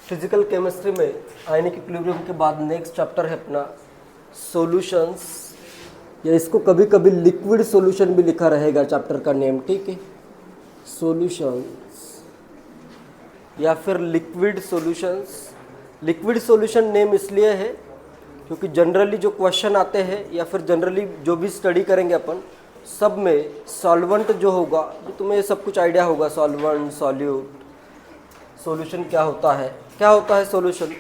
Physical chemistry में ionic equilibrium के बाद नेक्स्ट चैप्टर है अपना सॉल्यूशंस, या इसको कभी कभी लिक्विड सॉल्यूशन भी लिखा रहेगा चैप्टर का नेम, ठीक है। सॉल्यूशंस या फिर liquid solutions. Liquid solution name इसलिए है क्योंकि जनरली जो क्वेश्चन आते हैं या फिर जनरली जो भी स्टडी करेंगे अपन, सब में सॉल्वेंट जो होगा, जो तुम्हें सब कुछ आइडिया होगा, सॉल्वेंट, सॉल्यूट, सॉल्यूशन क्या होता है, क्या होता है सॉल्यूशन।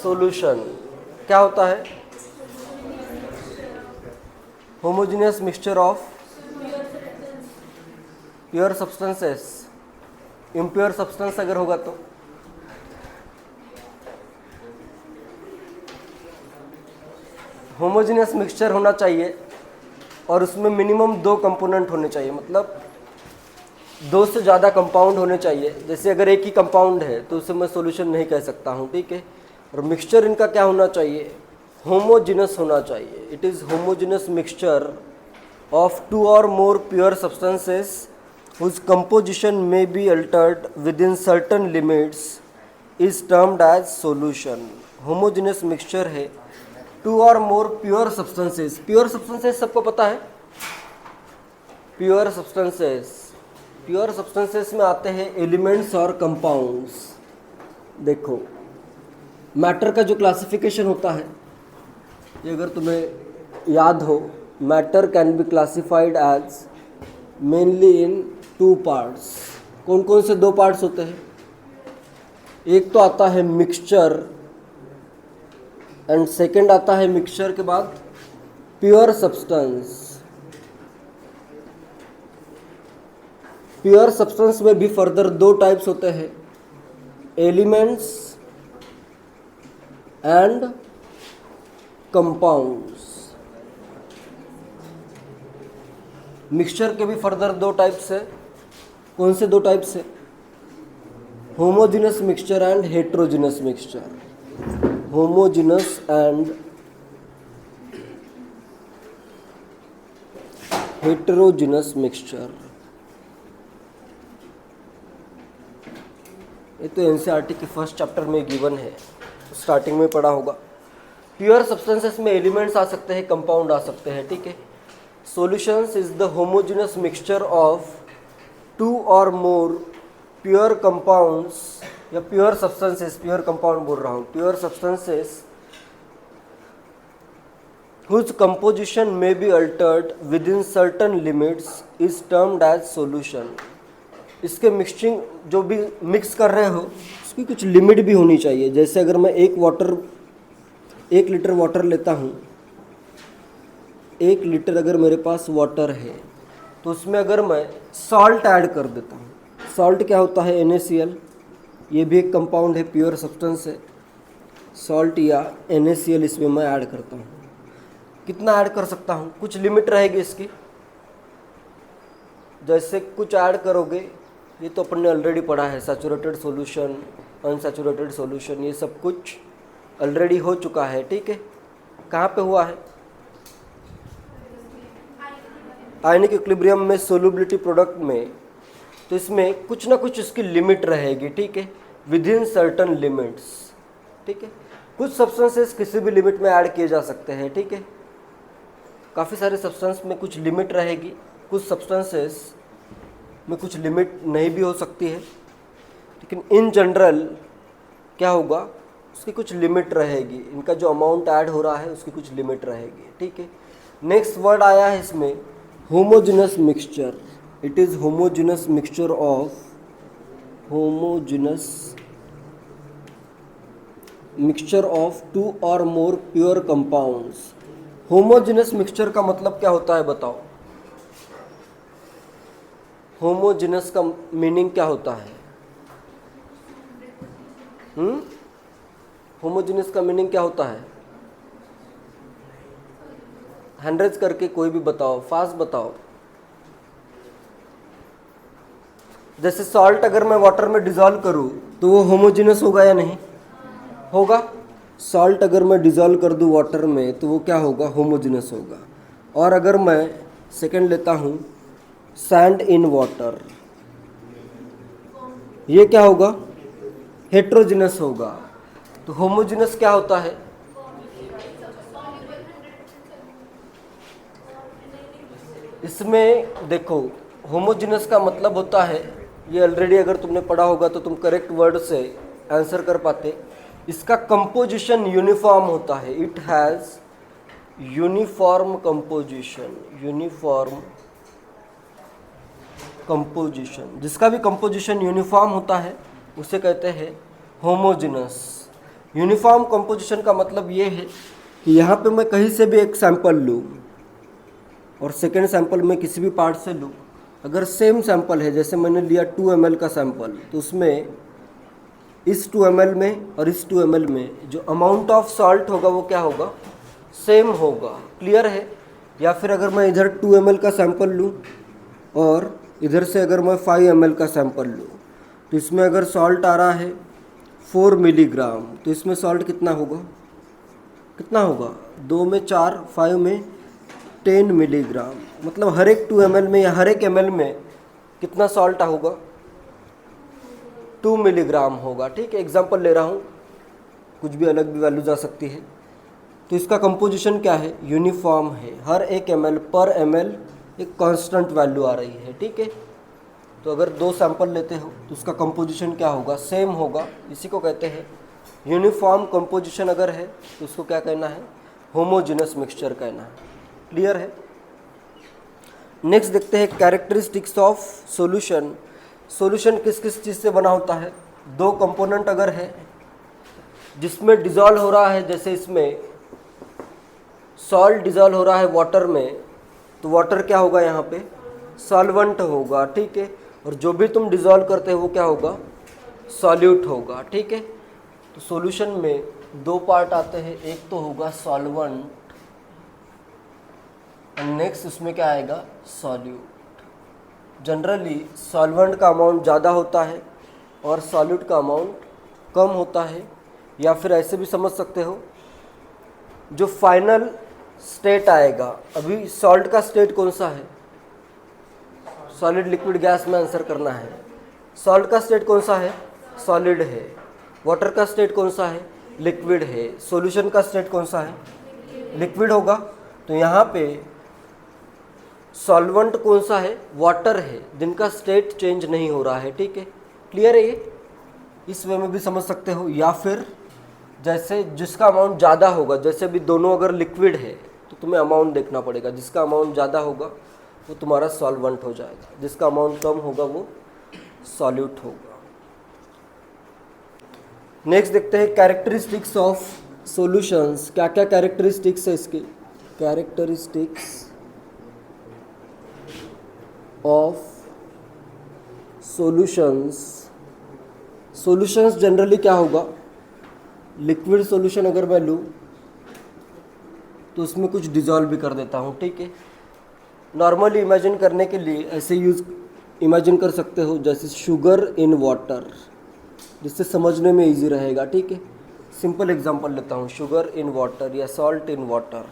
सॉल्यूशन क्या होता है? Homogeneous mixture of pure substances. Impure substance अगर होगा तो होमोजेनियस मिक्सचर होना चाहिए और उसमें मिनिमम 2 कंपोनेंट होने चाहिए, मतलब 2 से ज़्यादा कंपाउंड होने चाहिए। जैसे अगर एक ही कंपाउंड है तो उसे मैं सॉल्यूशन नहीं कह सकता हूँ, ठीक है। और मिक्सचर इनका क्या होना चाहिए? होमोजेनस होना चाहिए। It is homogeneous mixture of 2 or more pure substances whose composition may be altered within certain limits is termed as solution। homogeneous mixture है 2 or more pure substances। pure substances सबको पता है। pure substances, pure substances में आते हैं elements और compounds. देखो matter का जो क्लासिफिकेशन होता है, ये अगर तुम्हें याद हो, matter can be classified as mainly in 2 parts. कौन कौन से 2 पार्ट्स होते हैं? एक तो आता है मिक्सचर एंड सेकंड आता है मिक्सचर के बाद प्योर सब्सटेंस। प्योर सब्सटेंस में भी फर्दर 2 टाइप्स होते हैं, एलिमेंट्स एंड कंपाउंड्स। मिक्सचर के भी फर्दर 2 टाइप्स है। कौन से 2 टाइप्स है? Homogeneous mixture and heterogeneous mixture. Homogeneous and heterogeneous mixture. ये तो एनसीईआरटी के फर्स्ट चैप्टर में गिवन है, स्टार्टिंग में पढ़ा होगा। प्योर सब्सटेंसेस में एलिमेंट्स आ सकते हैं, कंपाउंड आ सकते हैं, ठीक है। Solutions is the homogeneous mixture of 2 or more pure compounds या प्योर सब्सटेंसेस, प्योर कंपाउंड बोल रहा हूँ, pure substances whose composition may be altered within certain limits is termed as solution। इसके मिक्सिंग जो भी मिक्स कर रहे हो उसकी कुछ लिमिट भी होनी चाहिए। जैसे अगर मैं 1 लीटर वाटर लेता हूँ, 1 लीटर अगर मेरे पास वाटर है तो उसमें अगर मैं सॉल्ट ऐड कर देता हूँ, सॉल्ट क्या होता है? NaCl। ये भी एक कंपाउंड है, प्योर सब्सटेंस है। सॉल्ट या NaCl इसमें मैं ऐड करता हूँ। कितना ऐड कर सकता हूँ? कुछ लिमिट रहेगी इसकी। जैसे कुछ ऐड करोगे, ये तो अपन ने ऑलरेडी पढ़ा है, सैचुरेटेड सॉल्यूशन, अनसैचुरेटेड सॉल्यूशन, ये सब कुछ ऑलरेडी हो चुका है, ठीक है। कहाँ पे हुआ है? आयनिक इक्विलिब्रियम में सोल्युबिलिटी प्रोडक्ट में। तो इसमें कुछ ना कुछ इसकी लिमिट रहेगी, ठीक है, विद इन सर्टन लिमिट्स, ठीक है। कुछ सब्सटेंसेस किसी भी लिमिट में ऐड किए जा सकते हैं, ठीक है। काफ़ी सारे सब्सटेंस में कुछ लिमिट रहेगी, कुछ सब्सटेंसेस में कुछ लिमिट नहीं भी हो सकती है, लेकिन इन जनरल क्या होगा, उसकी कुछ लिमिट रहेगी। इनका जो अमाउंट ऐड हो रहा है उसकी कुछ लिमिट रहेगी, ठीक है। नेक्स्ट वर्ड आया है इसमें homogeneous mixture. It is homogeneous mixture of mixture of 2 or more pure compounds. Homogeneous mixture का मतलब क्या होता है बताओ? होमोजेनस का मीनिंग क्या होता है? होमोजेनस का मीनिंग क्या होता है? हैंड करके कोई भी बताओ, फास्ट बताओ। जैसे सॉल्ट अगर मैं वाटर में डिजॉल्व करूं तो वो होमोजेनस होगा या नहीं होगा? सॉल्ट अगर मैं डिज़ोल्व कर दूँ वाटर में तो वो क्या होगा? होमोजेनस होगा। और अगर मैं सेकंड लेता हूँ सैंड इन वाटर, ये क्या होगा, हेट्रोजिनस होगा। तो होमोजिनस क्या होता है, इसमें देखो होमोजिनस का मतलब होता है, ये ऑलरेडी अगर तुमने पढ़ा होगा तो तुम करेक्ट वर्ड से आंसर कर पाते, इसका कंपोजिशन यूनिफॉर्म होता है, it has uniform composition, uniform composition, जिसका भी कंपोजिशन यूनिफॉर्म होता है उसे कहते हैं होमोजिनस। यूनिफॉर्म कंपोजिशन का मतलब ये है कि यहाँ पे मैं कहीं से भी एक सैंपल लूँ और सेकेंड सैंपल मैं किसी भी पार्ट से लूँ, अगर सेम सैंपल है, जैसे मैंने लिया 2 ml का सैंपल, तो उसमें इस 2 ml में और इस 2 ml में जो अमाउंट ऑफ सॉल्ट होगा वो क्या होगा, सेम होगा। क्लियर है। या फिर अगर मैं इधर 2 ml का सैंपल लूँ और इधर से अगर मैं 5 ml का सैंपल लूँ, तो इसमें अगर सॉल्ट आ रहा है 4 मिलीग्राम, तो इसमें सॉल्ट कितना होगा, कितना होगा, 2 में 4, 5 में 10 मिलीग्राम। मतलब हर एक 2 ml में या हर एक ml में कितना सॉल्ट होगा, 2 मिलीग्राम होगा। ठीक है, एग्जांपल ले रहा हूँ, कुछ भी अलग भी वैल्यू जा सकती है। तो इसका कंपोजिशन क्या है, यूनिफॉर्म है, हर एक ml पर ml एक कांस्टेंट वैल्यू आ रही है। ठीक है, तो अगर 2 सैंपल लेते हो तो उसका कंपोजिशन क्या होगा, सेम होगा। इसी को कहते हैं यूनिफॉर्म कंपोजिशन। अगर है तो उसको क्या कहना है, होमोजेनस मिक्सचर कहना है। क्लियर है। नेक्स्ट देखते हैं कैरेक्टरिस्टिक्स ऑफ सॉल्यूशन। सॉल्यूशन किस किस चीज़ से बना होता है, 2 कंपोनेंट अगर है जिसमें डिज़ोल्व हो रहा है, जैसे इसमें सॉल्ट डिज़ोल्व हो रहा है वाटर में, तो वाटर क्या होगा, यहाँ पे सॉल्वेंट होगा। ठीक है, और जो भी तुम डिज़ोल्व करते हो वो क्या होगा, सॉल्यूट होगा। ठीक है, तो सॉल्यूशन में 2 पार्ट आते हैं, एक तो होगा सॉल्वेंट और नेक्स्ट उसमें क्या आएगा, सॉल्यूट। जनरली सॉल्वेंट का अमाउंट ज़्यादा होता है और सॉल्यूट का अमाउंट कम होता है। या फिर ऐसे भी समझ सकते हो, जो फाइनल स्टेट आएगा, अभी सॉल्ट का स्टेट कौन सा है, सॉलिड लिक्विड गैस में आंसर करना है। सॉल्ट का स्टेट कौन सा है, सॉलिड है। वाटर का स्टेट कौन सा है, लिक्विड है। सॉल्यूशन का स्टेट कौन सा है, लिक्विड होगा। तो यहाँ पे सॉल्वेंट कौन सा है, वाटर है, जिनका स्टेट चेंज नहीं हो रहा है। ठीक है, क्लियर है ये, इस वे में भी समझ सकते हो। या फिर जैसे जिसका अमाउंट ज़्यादा होगा, जैसे भी दोनों अगर लिक्विड है तो तुम्हें अमाउंट देखना पड़ेगा, जिसका अमाउंट ज़्यादा होगा वो तुम्हारा सॉल्वेंट हो जाएगा, जिसका अमाउंट कम होगा वो सॉल्यूट होगा। नेक्स्ट देखते हैं कैरेक्टरिस्टिक्स ऑफ सॉल्यूशंस। क्या क्या कैरेक्टरिस्टिक्स है इसके, characteristics of solutions. Solutions generally क्या होगा, लिक्विड सॉल्यूशन अगर मैं लूँ तो उसमें कुछ डिज़ोल्व भी कर देता हूँ। ठीक है, नॉर्मली इमेजिन करने के लिए ऐसे इमेजिन कर सकते हो, जैसे शुगर इन वाटर, जिससे समझने में इजी रहेगा। ठीक है, सिंपल एग्जांपल लेता हूँ, शुगर इन वाटर या salt in water.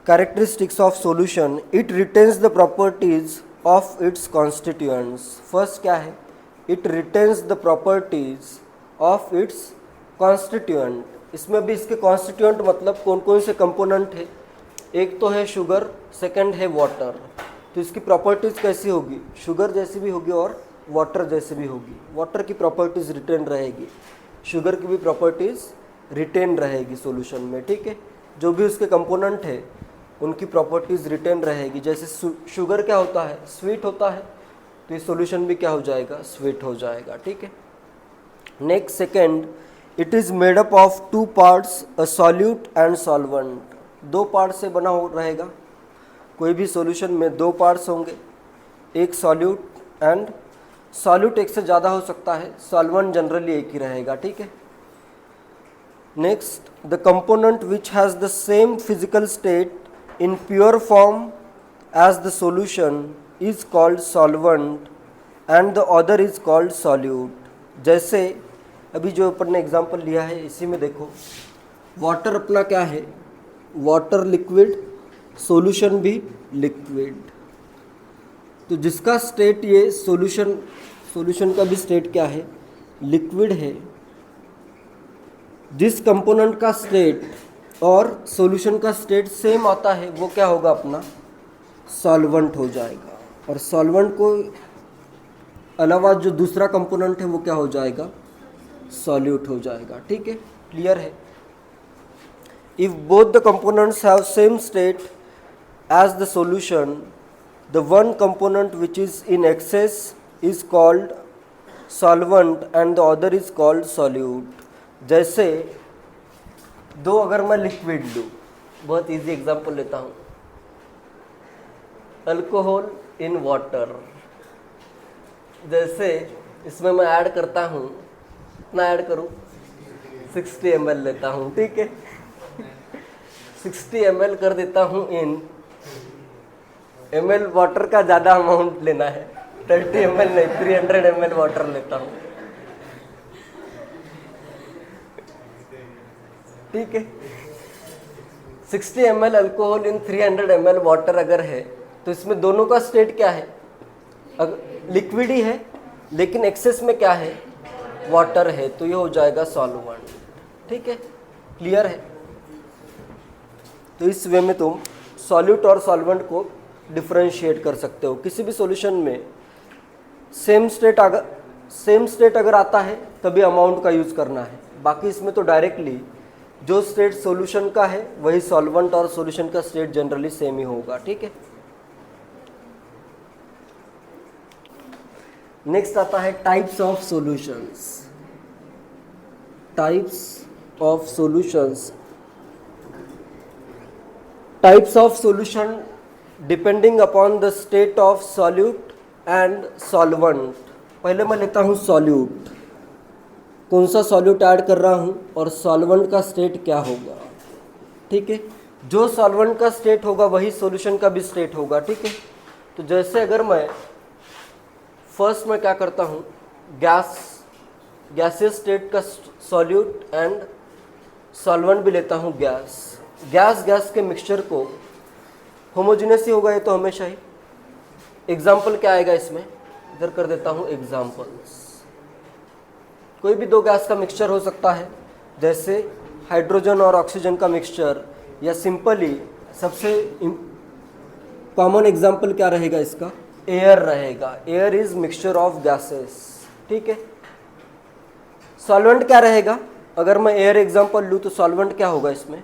Characteristics of solution, it retains the properties of its constituents. First क्या है, it retains the properties of its constituent. इसमें भी इसके कॉन्स्टिट्यूएंट मतलब कौन कौन से कंपोनेंट है, एक तो है शुगर, सेकंड है वाटर। तो इसकी प्रॉपर्टीज़ कैसी होगी, शुगर जैसी भी होगी और वाटर जैसी भी होगी। वाटर की प्रॉपर्टीज़ रिटेन रहेगी, शुगर की भी प्रॉपर्टीज़ रिटेन रहेगी सॉल्यूशन में। ठीक है, जो भी उसके कंपोनेंट है उनकी प्रॉपर्टीज़ रिटेन रहेगी। जैसे शुगर क्या होता है, स्वीट होता है, तो ये सॉल्यूशन भी क्या हो जाएगा, स्वीट हो जाएगा। ठीक है। Next second, it is made up of 2 parts, a solute and solvent. 2 part से बना हो रहेगा, कोई भी सॉल्यूशन में 2 पार्ट्स होंगे, एक सॉल्यूट एंड सॉल्यूट एक से ज़्यादा हो सकता है, सॉल्वेंट जनरली एक ही रहेगा। ठीक है। Next, the component which has the same physical state in pure form as the solution is called solvent and the other is called solute. जैसे अभी जो अपन ने एग्जांपल लिया है, इसी में देखो, वाटर अपना क्या है, वाटर लिक्विड, सॉल्यूशन भी लिक्विड। तो जिसका स्टेट ये सॉल्यूशन सॉल्यूशन का भी स्टेट क्या है, लिक्विड है। जिस कंपोनेंट का स्टेट और सॉल्यूशन का स्टेट सेम आता है वो क्या होगा अपना, सॉल्वेंट हो जाएगा। और सॉल्वेंट को अलावा जो दूसरा कंपोनेंट है वो क्या हो जाएगा, सॉल्यूट हो जाएगा। ठीक है, क्लियर है। If both the components have same state as the solution, the one component which is in excess is called solvent and the other is called solute. जैसे दो अगर मैं लिक्विड लूँ, बहुत इजी एग्जांपल लेता हूँ, अल्कोहल इन वाटर। जैसे इसमें मैं ऐड करता हूँ, कितना ऐड करूँ, 60 ml लेता हूँ। ठीक है, 60 ml कर देता हूँ इन ml वाटर का ज़्यादा अमाउंट लेना है, 30 ml नहीं 300 ml वाटर लेता हूँ। ठीक है, 60 ml अल्कोहल इन 300 ml वाटर अगर है तो इसमें दोनों का स्टेट क्या है, लिक्विड ही है लेकिन एक्सेस में क्या है, वाटर है, तो ये हो जाएगा सॉल्वेंट। ठीक है, क्लियर है। तो इस वे में तुम सॉल्यूट और सॉल्वेंट को डिफरेंशिएट कर सकते हो। किसी भी सॉल्यूशन में सेम स्टेट अगर आता है तभी अमाउंट का यूज़ करना है, बाकी इसमें तो डायरेक्टली जो स्टेट सॉल्यूशन का है वही सॉल्वेंट और सॉल्यूशन का स्टेट जनरली सेम ही होगा। ठीक है, नेक्स्ट आता है types of solutions. Types of solutions, types of solution depending upon the state of solute and solvent. पहले मैं लेता हूँ सॉल्यूट, कौन सा सॉल्यूट ऐड कर रहा हूँ और सॉल्वेंट का स्टेट क्या होगा। ठीक है, जो सॉल्वेंट का स्टेट होगा वही सॉल्यूशन का भी स्टेट होगा। ठीक है, तो जैसे अगर मैं फर्स्ट में क्या करता हूँ, गैसियस स्टेट का सॉल्यूट एंड सॉल्वेंट भी लेता हूँ गैस के मिक्सचर को होमोजेनियस ही होगा ये तो हमेशा ही। एग्जाम्पल क्या आएगा इसमें, इधर कर देता हूँ एग्जाम्पल्स। कोई भी दो गैस का मिक्सचर हो सकता है, जैसे हाइड्रोजन और ऑक्सीजन का मिक्सचर, या सिंपली सबसे कॉमन एग्जाम्पल क्या रहेगा इसका, एयर रहेगा। Air is mixture of gases. ठीक है, सॉल्वेंट क्या रहेगा, अगर मैं एयर एग्जाम्पल लूँ तो सॉल्वेंट क्या होगा इसमें,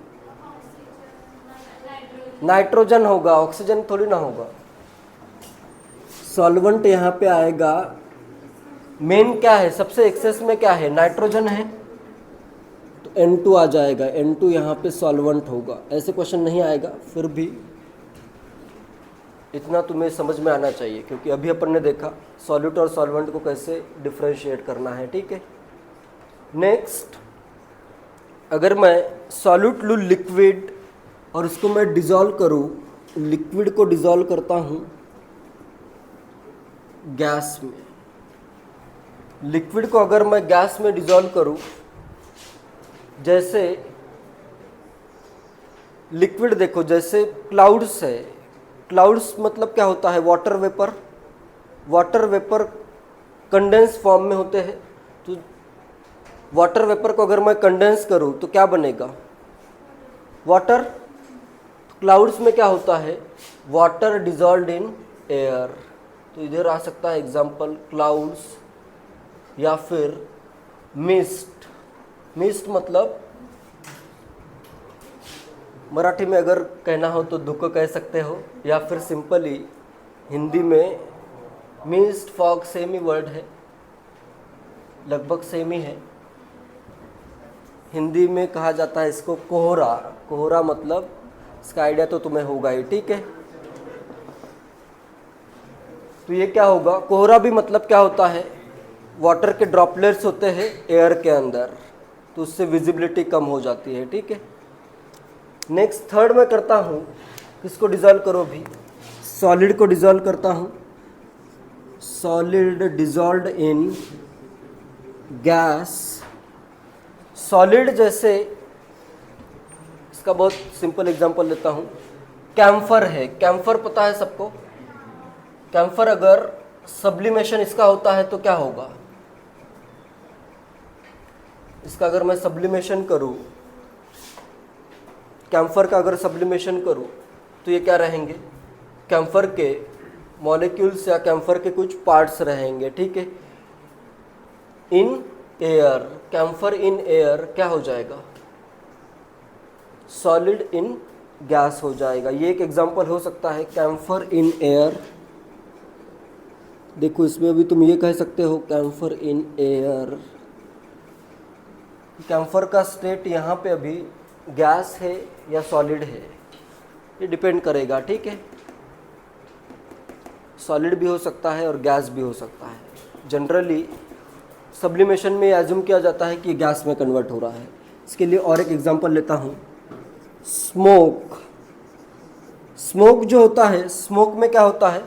नाइट्रोजन होगा, ऑक्सीजन थोड़ी ना होगा। सॉल्वेंट यहाँ पे आएगा, मेन क्या है, सबसे एक्सेस में क्या है, नाइट्रोजन है, तो N2 आ जाएगा। N2 यहाँ पे सॉल्वेंट होगा। ऐसे क्वेश्चन नहीं आएगा, फिर भी इतना तुम्हें समझ में आना चाहिए क्योंकि अभी अपन ने देखा सॉल्यूट और सॉल्वेंट को कैसे डिफरेंशिएट करना है। ठीक है, नेक्स्ट अगर मैं सॉल्यूट लूँ लिक्विड और उसको मैं डिज़ोल्व करूँ, लिक्विड को डिज़ोल्व करता हूँ गैस में। लिक्विड को अगर मैं गैस में डिज़ोल्व करूँ, जैसे लिक्विड देखो जैसे क्लाउड्स है, क्लाउड्स मतलब क्या होता है, water vapour. Water vapour condense form में होते हैं, तो वाटर वेपर को अगर मैं कंडेंस करूँ तो क्या बनेगा, वाटर। क्लाउड्स में क्या होता है, वाटर डिजॉल्व्ड इन एयर। तो इधर आ सकता है एग्जांपल क्लाउड्स या फिर मिस्ट। मिस्ट मतलब मराठी में अगर कहना हो तो धुक्का कह सकते हो, या फिर सिंपली हिंदी में मिस्ट फॉग सेम ही वर्ड है, लगभग सेम ही है। हिंदी में कहा जाता है इसको कोहरा। कोहरा मतलब इसका आइडिया तो तुम्हें होगा ही। ठीक है, तो ये क्या होगा, कोहरा भी मतलब क्या होता है, वाटर के ड्रॉपलेट्स होते हैं एयर के अंदर, तो उससे विजिबिलिटी कम हो जाती है। ठीक है, नेक्स्ट थर्ड में करता हूँ, किसको डिजॉल्व करो भी, सॉलिड को डिजॉल्व करता हूँ। सॉलिड डिजॉल्व्ड इन गैस। सॉलिड जैसे इसका बहुत सिंपल एग्जांपल लेता हूँ, कैम्फर है। कैम्फर पता है सबको, कैम्फर अगर सब्लिमेशन इसका होता है तो क्या होगा, इसका अगर मैं सब्लिमेशन करूं, कैम्फर का अगर सब्लिमेशन करूं तो ये क्या रहेंगे, कैम्फर के मॉलिक्यूल्स या कैम्फर के कुछ पार्ट्स रहेंगे, ठीक है। In air, camphor in air क्या हो जाएगा, सॉलिड इन गैस हो जाएगा। ये एक एग्जांपल हो सकता है, कैम्फर इन एयर। देखो इसमें अभी तुम ये कह सकते हो कैम्फर इन एयर, कैम्फर का स्टेट यहाँ पे अभी गैस है या सॉलिड है, ये डिपेंड करेगा, ठीक है। सॉलिड भी हो सकता है और गैस भी हो सकता है। जनरली सब्लिमेशन में एज्यूम किया जाता है कि गैस में कन्वर्ट हो रहा है। इसके लिए और एक एग्जांपल लेता हूँ, स्मोक। स्मोक जो होता है, स्मोक में क्या होता है,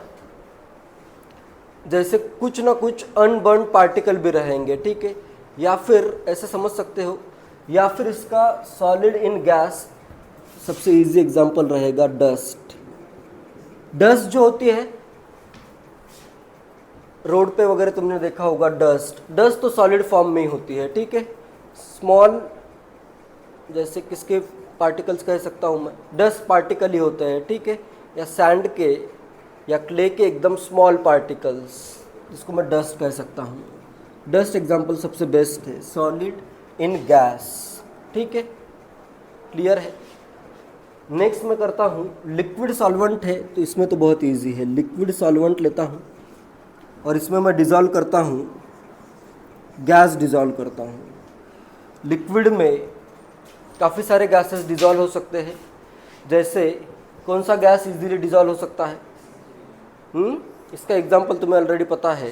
जैसे कुछ ना कुछ अनबर्न पार्टिकल भी रहेंगे, ठीक है। या फिर ऐसे समझ सकते हो, या फिर इसका सॉलिड इन गैस सबसे इजी एग्जांपल रहेगा डस्ट। डस्ट जो होती है, रोड पे वगैरह तुमने देखा होगा डस्ट, डस्ट तो सॉलिड फॉर्म में ही होती है, ठीक है। स्मॉल, जैसे किसके पार्टिकल्स कह सकता हूँ मैं, डस्ट पार्टिकल ही होते हैं, ठीक है। या सैंड के या क्ले के एकदम स्मॉल पार्टिकल्स, जिसको मैं डस्ट कह सकता हूँ। डस्ट एग्जांपल सबसे बेस्ट है, सॉलिड इन गैस, ठीक है, क्लियर है। नेक्स्ट मैं करता हूँ लिक्विड सॉल्वेंट है, तो इसमें तो बहुत इजी है। लिक्विड सॉल्वेंट लेता हूँ और इसमें मैं डिज़ोल्व करता हूँ, गैस डिज़ोल्व करता हूँ। लिक्विड में काफ़ी सारे गैसेस डिज़ोल्व हो सकते हैं। जैसे कौन सा गैस इजीली डिज़ोल्व हो सकता है, इसका एग्जांपल तुम्हें ऑलरेडी पता है,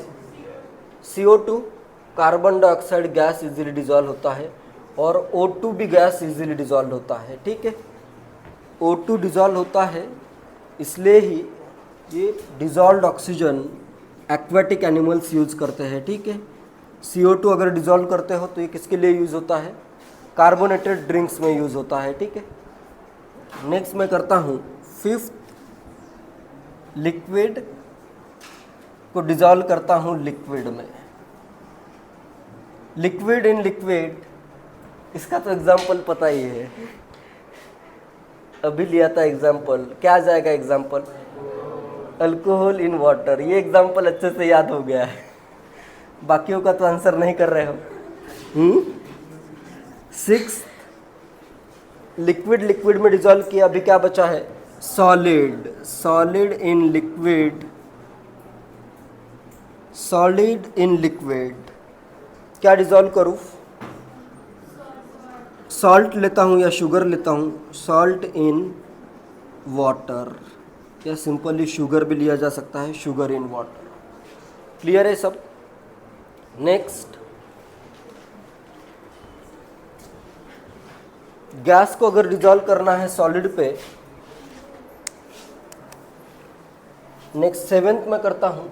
CO2, carbon dioxide gas easily dissolve होता है, और O2 भी गैस इजीली डिज़ोल्व होता है, ठीक है। O2 डिज़ोल्व होता है, इसलिए ही ये dissolved oxygen aquatic animals use करते हैं, ठीक है। CO2 अगर डिज़ोल्व करते हो तो ये किसके लिए यूज़ होता है, कार्बोनेटेड ड्रिंक्स में यूज़ होता है, ठीक है। नेक्स्ट मैं करता हूँ फिफ्थ, लिक्विड को डिज़ोल्व करता हूँ लिक्विड में। लिक्विड इन लिक्विड, इसका तो एग्जाम्पल पता ही है, अभी लिया था एग्जाम्पल, क्या आ जाएगा एग्जाम्पल, अल्कोहल इन वाटर। ये एग्जाम्पल अच्छे से याद हो गया है, बाकियों का तो आंसर नहीं कर रहे हो। सिक्स, लिक्विड लिक्विड में डिजोल्व किया, अभी क्या बचा है, solid. Solid in liquid, solid in liquid क्या डिजोल्व करूँ, सॉल्ट लेता हूँ या शुगर लेता हूँ, सॉल्ट इन वाटर, या सिंपली शुगर भी लिया जा सकता है, शुगर इन वाटर। क्लियर है सब। नेक्स्ट, गैस को अगर डिजोल्व करना है सॉलिड पे, नेक्स्ट सेवेंथ में करता हूं,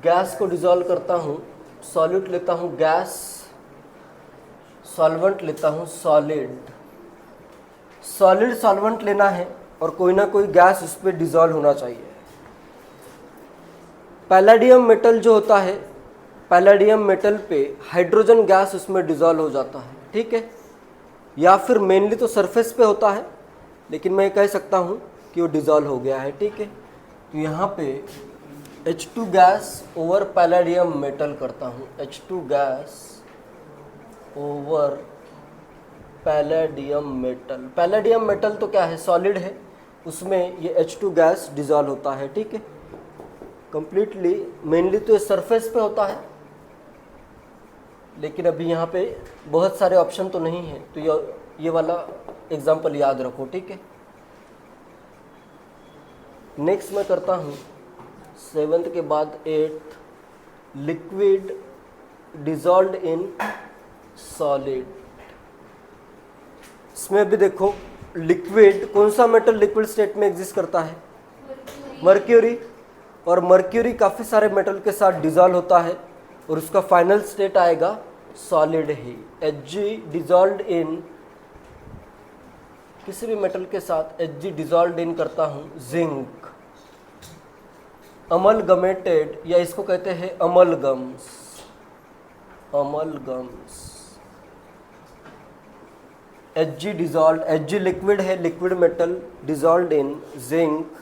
गैस को डिजोल्व करता हूं, सॉल्यूट लेता हूं गैस, सॉल्वेंट लेता हूं सॉलिड। सॉलिड सॉल्वेंट लेना है और कोई ना कोई गैस उस पर डिजोल्व होना चाहिए। पैलेडियम मेटल जो होता है, पैलेडियम मेटल पे हाइड्रोजन गैस उसमें डिजोल्व हो जाता है, ठीक है। या फिर मेनली तो सरफेस पे होता है, लेकिन मैं कह सकता हूँ कि वो डिजोल्व हो गया है, ठीक है। तो यहाँ पे H2 gas over palladium metal करता हूँ, H2 gas over palladium metal. Palladium metal तो क्या है, सॉलिड है, उसमें ये H2 गैस डिजोल्व होता है, ठीक है, कंप्लीटली। मेनली तो ये सरफेस पे होता है, लेकिन अभी यहाँ पे बहुत सारे ऑप्शन तो नहीं है, तो ये वाला एग्जांपल याद रखो, ठीक है। नेक्स्ट मैं करता हूँ सेवंथ के बाद eighth, liquid dissolved in solid. इसमें भी देखो, लिक्विड, कौन सा मेटल लिक्विड स्टेट में एग्जिस्ट करता है, मर्क्यूरी। और मर्क्यूरी काफ़ी सारे मेटल के साथ डिजॉल्व होता है और उसका फाइनल स्टेट आएगा सॉलिड ही। Hg डिजॉल्व्ड इन, किसी भी मेटल के साथ Hg डिजॉल्व्ड इन करता हूँ जिंक, अमलगमेटेड या इसको कहते हैं अमलगम्स, अमलगम्स। Hg डिजॉल्व, Hg लिक्विड है, liquid metal dissolve in zinc.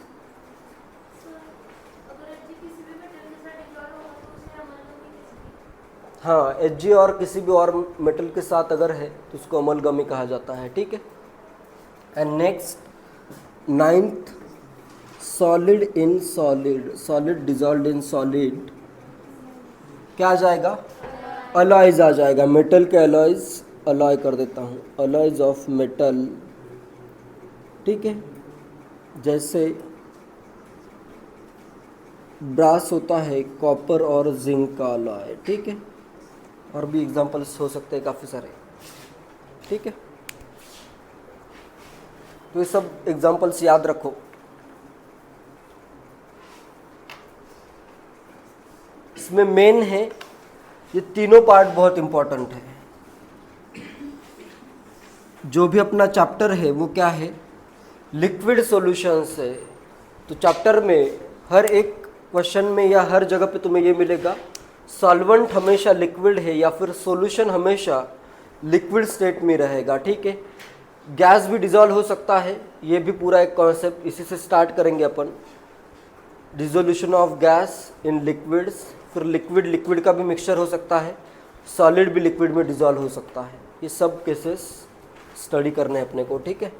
हाँ, Hg और किसी भी और मेटल के साथ अगर है तो उसको अमलगमी कहा जाता है, ठीक है। And next 9th, solid in solid, solid dissolve in solid, क्या आ जाएगा? अलॉयज आ जाएगा, मेटल के अलॉयज, अलॉय कर देता हूँ, अलॉयज ऑफ मेटल, ठीक है। जैसे ब्रास होता है कॉपर और जिंक का अलॉय, ठीक है। और भी एग्जांपल्स हो सकते हैं काफ़ी सारे, ठीक है। तो ये सब एग्जांपल्स याद रखो। इसमें मेन है, ये तीनों पार्ट बहुत इंपॉर्टेंट है। जो भी अपना चैप्टर है वो क्या है? लिक्विड सॉल्यूशंस है। तो चैप्टर में हर एक क्वेश्चन में या हर जगह पे तुम्हें ये मिलेगा, सॉल्वेंट हमेशा लिक्विड है या फिर सॉल्यूशन हमेशा लिक्विड स्टेट में रहेगा, ठीक है। गैस भी डिजॉल्व हो सकता है, ये भी पूरा एक कॉन्सेप्ट, इसी से स्टार्ट करेंगे अपन। Dissolution of gas in liquids, फिर लिक्विड लिक्विड का भी मिक्सचर हो सकता है, सॉलिड भी लिक्विड में डिजॉल्व हो सकता है। ये सब केसेस स्टडी करने हैं अपने को, ठीक है।